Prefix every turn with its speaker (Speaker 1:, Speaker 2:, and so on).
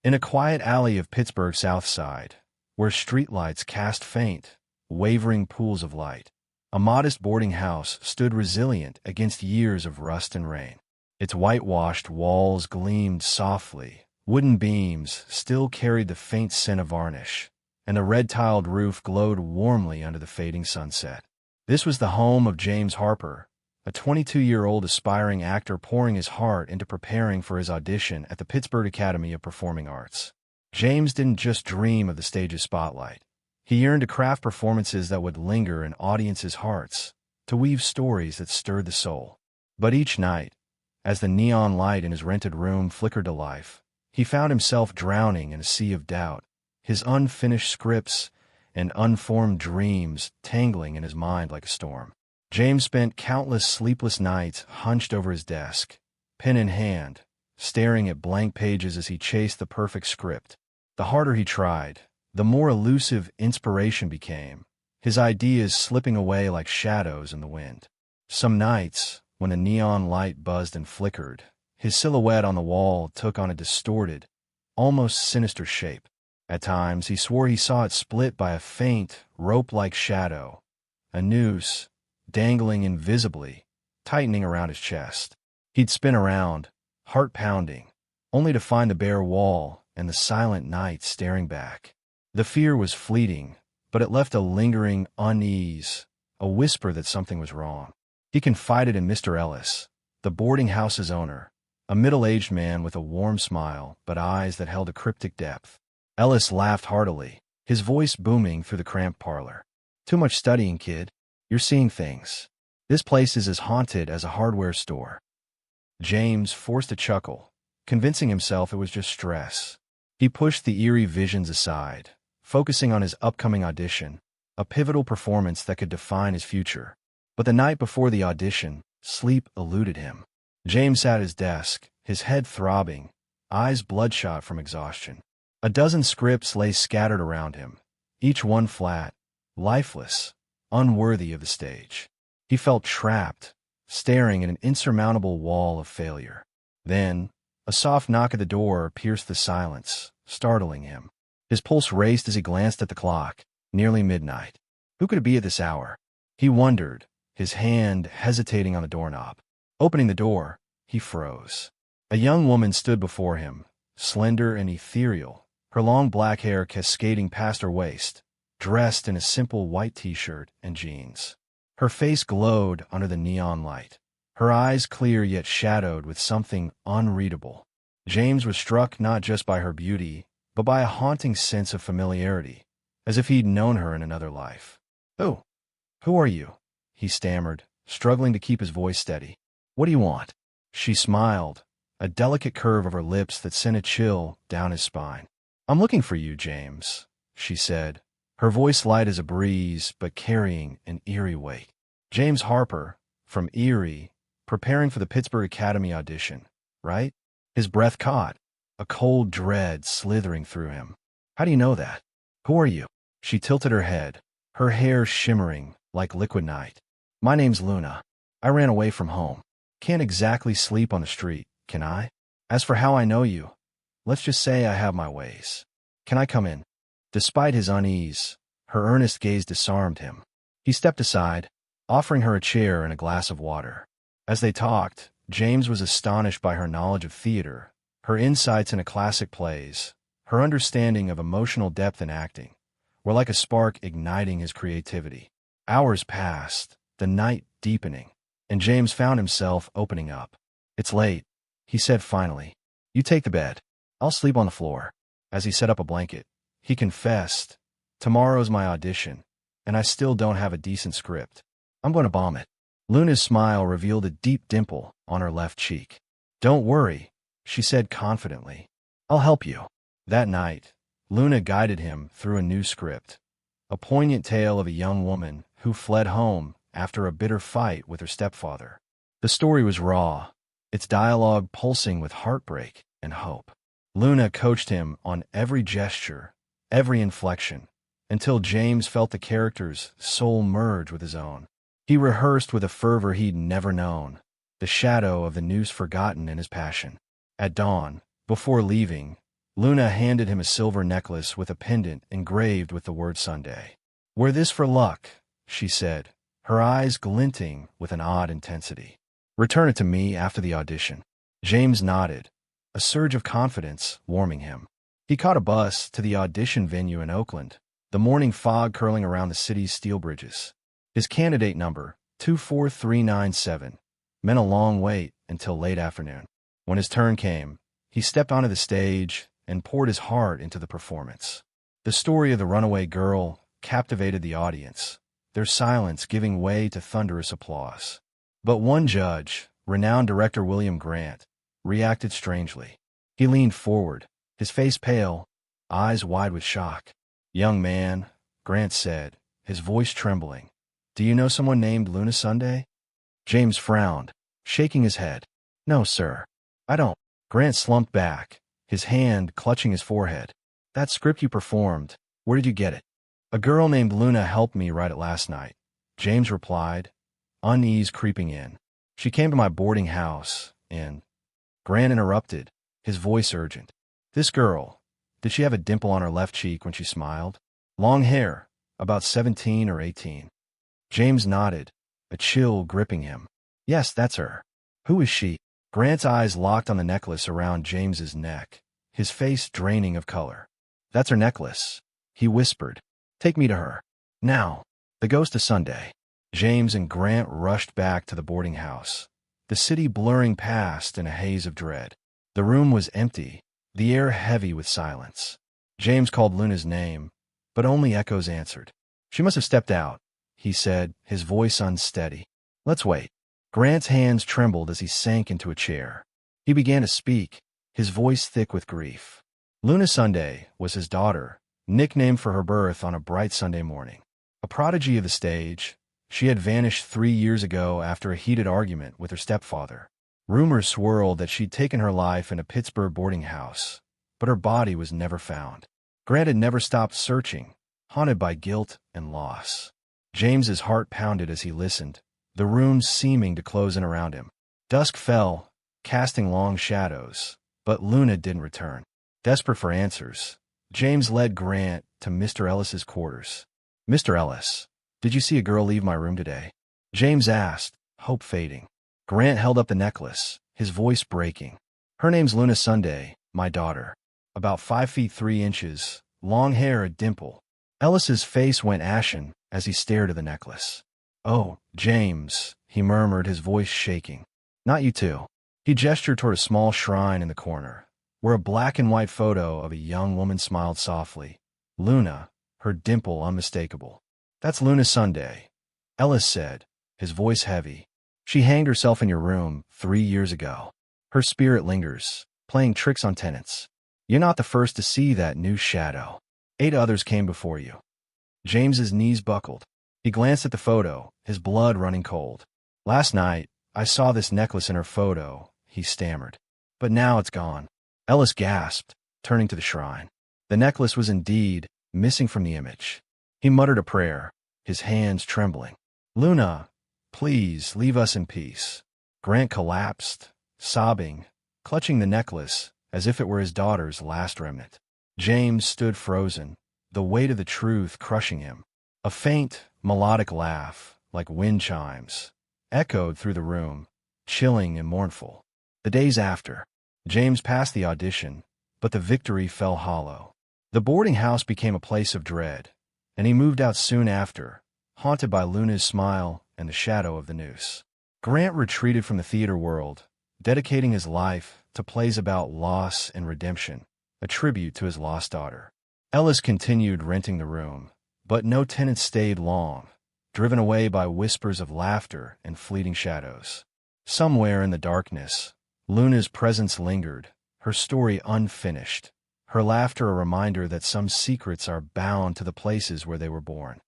Speaker 1: In a quiet alley of Pittsburgh's South Side, where streetlights cast faint, wavering pools of light, a modest boarding house stood resilient against years of rust and rain. Its whitewashed walls gleamed softly, wooden beams still carried the faint scent of varnish, and the red-tiled roof glowed warmly under the fading sunset. This was the home of James Harper, a 22-year-old aspiring actor pouring his heart into preparing for his audition at the Pittsburgh Academy of Performing Arts. James didn't just dream of the stage's spotlight. He yearned to craft performances that would linger in audiences' hearts, to weave stories that stirred the soul. But each night, as the neon light in his rented room flickered to life, he found himself drowning in a sea of doubt, his unfinished scripts and unformed dreams tangling in his mind like a storm. James spent countless sleepless nights hunched over his desk, pen in hand, staring at blank pages as he chased the perfect script. The harder he tried, the more elusive inspiration became, his ideas slipping away like shadows in the wind. Some nights, when the neon light buzzed and flickered, his silhouette on the wall took on a distorted, almost sinister shape. At times, he swore he saw it split by a faint, rope-like shadow, a noose, dangling invisibly, tightening around his chest. He'd spin around, heart pounding, only to find the bare wall and the silent night staring back. The fear was fleeting, but it left a lingering unease, a whisper that something was wrong. He confided in Mr. Ellis, the boarding house's owner, a middle-aged man with a warm smile but eyes that held a cryptic depth. Ellis laughed heartily, his voice booming through the cramped parlor. "Too much studying, kid. You're seeing things. This place is as haunted as a hardware store." James forced a chuckle, convincing himself it was just stress. He pushed the eerie visions aside, focusing on his upcoming audition, a pivotal performance that could define his future. But the night before the audition, sleep eluded him. James sat at his desk, his head throbbing, eyes bloodshot from exhaustion. A dozen scripts lay scattered around him, each one flat, lifeless, unworthy of the stage. He felt trapped, staring at an insurmountable wall of failure. Then, a soft knock at the door pierced the silence, startling him. His pulse raced as he glanced at the clock, nearly midnight. Who could it be at this hour? He wondered, his hand hesitating on the doorknob. Opening the door, he froze. A young woman stood before him, slender and ethereal, her long black hair cascading past her waist, dressed in a simple white t-shirt and jeans. Her face glowed under the neon light, her eyes clear yet shadowed with something unreadable. James was struck not just by her beauty, but by a haunting sense of familiarity, as if he'd known her in another life. "Oh, who are you?" he stammered, struggling to keep his voice steady. "What do you want?" She smiled, a delicate curve of her lips that sent a chill down his spine. "I'm looking for you, James," she said, her voice light as a breeze but carrying an eerie weight. James Harper, from Erie, preparing for the Pittsburgh Academy audition, right? His breath caught, a cold dread slithering through him. "How do you know that? Who are you?" She tilted her head, her hair shimmering like liquid night. "My name's Luna. I ran away from home. Can't exactly sleep on the street, can I? As for how I know you, let's just say I have my ways. Can I come in?" Despite his unease, her earnest gaze disarmed him. He stepped aside, offering her a chair and a glass of water. As they talked, James was astonished by her knowledge of theater, her insights into classic plays, her understanding of emotional depth in acting, were like a spark igniting his creativity. Hours passed, the night deepening, and James found himself opening up. "It's late," he said finally. "You take the bed. I'll sleep on the floor." As he set up a blanket, he confessed, "Tomorrow's my audition, and I still don't have a decent script. I'm going to bomb it." Luna's smile revealed a deep dimple on her left cheek. "Don't worry," she said confidently. "I'll help you." That night, Luna guided him through a new script, a poignant tale of a young woman who fled home after a bitter fight with her stepfather. The story was raw, its dialogue pulsing with heartbreak and hope. Luna coached him on every gesture, every inflection, until James felt the character's soul merge with his own. He rehearsed with a fervor he'd never known, the shadow of the noose forgotten in his passion. At dawn, before leaving, Luna handed him a silver necklace with a pendant engraved with the word Sunday. "Wear this for luck," she said, her eyes glinting with an odd intensity. "Return it to me after the audition." James nodded, a surge of confidence warming him. He caught a bus to the audition venue in Oakland, the morning fog curling around the city's steel bridges. His candidate number, 24397, meant a long wait until late afternoon. When his turn came, he stepped onto the stage and poured his heart into the performance. The story of the runaway girl captivated the audience, their silence giving way to thunderous applause. But one judge, renowned director William Grant, reacted strangely. He leaned forward, his face pale, eyes wide with shock. "Young man," Grant said, his voice trembling, "do you know someone named Luna Sunday?" James frowned, shaking his head. "No, sir. I don't." Grant slumped back, his hand clutching his forehead. "That script you performed, where did you get it?" "A girl named Luna helped me write it last night," James replied, unease creeping in. "She came to my boarding house, and—" Grant interrupted, his voice urgent. "This girl, did she have a dimple on her left cheek when she smiled? Long hair, about 17 or 18. James nodded, a chill gripping him. "Yes, that's her." "Who is she?" Grant's eyes locked on the necklace around James's neck, his face draining of color. "That's her necklace," he whispered. "Take me to her. Now." The ghost of Sunday. James and Grant rushed back to the boarding house, the city blurring past in a haze of dread. The room was empty, the air heavy with silence. James called Luna's name, but only echoes answered. "She must have stepped out," he said, his voice unsteady. "Let's wait." Grant's hands trembled as he sank into a chair. He began to speak, his voice thick with grief. Luna Sunday was his daughter, nicknamed for her birth on a bright Sunday morning. A prodigy of the stage, she had vanished 3 years ago after a heated argument with her stepfather. Rumors swirled that she'd taken her life in a Pittsburgh boarding house, but her body was never found. Grant had never stopped searching, haunted by guilt and loss. James's heart pounded as he listened, the room seeming to close in around him. Dusk fell, casting long shadows, but Luna didn't return. Desperate for answers, James led Grant to Mr. Ellis's quarters. "Mr. Ellis, did you see a girl leave my room today?" James asked, hope fading. Grant held up the necklace, his voice breaking. "Her name's Luna Sunday, my daughter. About 5 feet 3 inches, long hair, a dimple." Ellis's face went ashen as he stared at the necklace. "Oh, James," he murmured, his voice shaking. "Not you too." He gestured toward a small shrine in the corner, where a black and white photo of a young woman smiled softly. Luna, her dimple unmistakable. "That's Luna Sunday," Ellis said, his voice heavy. "She hanged herself in your room 3 years ago. Her spirit lingers, playing tricks on tenants. You're not the first to see that new shadow. 8 others came before you." James's knees buckled. He glanced at the photo, his blood running cold. "Last night, I saw this necklace in her photo," he stammered. "But now it's gone." Ellis gasped, turning to the shrine. The necklace was indeed missing from the image. He muttered a prayer, his hands trembling. "Luna, please leave us in peace." Grant collapsed, sobbing, clutching the necklace as if it were his daughter's last remnant. James stood frozen, the weight of the truth crushing him. A faint, melodic laugh, like wind chimes, echoed through the room, chilling and mournful. The days after, James passed the audition, but the victory fell hollow. The boarding house became a place of dread, and he moved out soon after, haunted by Luna's smile and the shadow of the noose. Grant retreated from the theater world, dedicating his life to plays about loss and redemption, a tribute to his lost daughter. Ellis continued renting the room, but no tenants stayed long, driven away by whispers of laughter and fleeting shadows. Somewhere in the darkness, Luna's presence lingered, her story unfinished, her laughter a reminder that some secrets are bound to the places where they were born.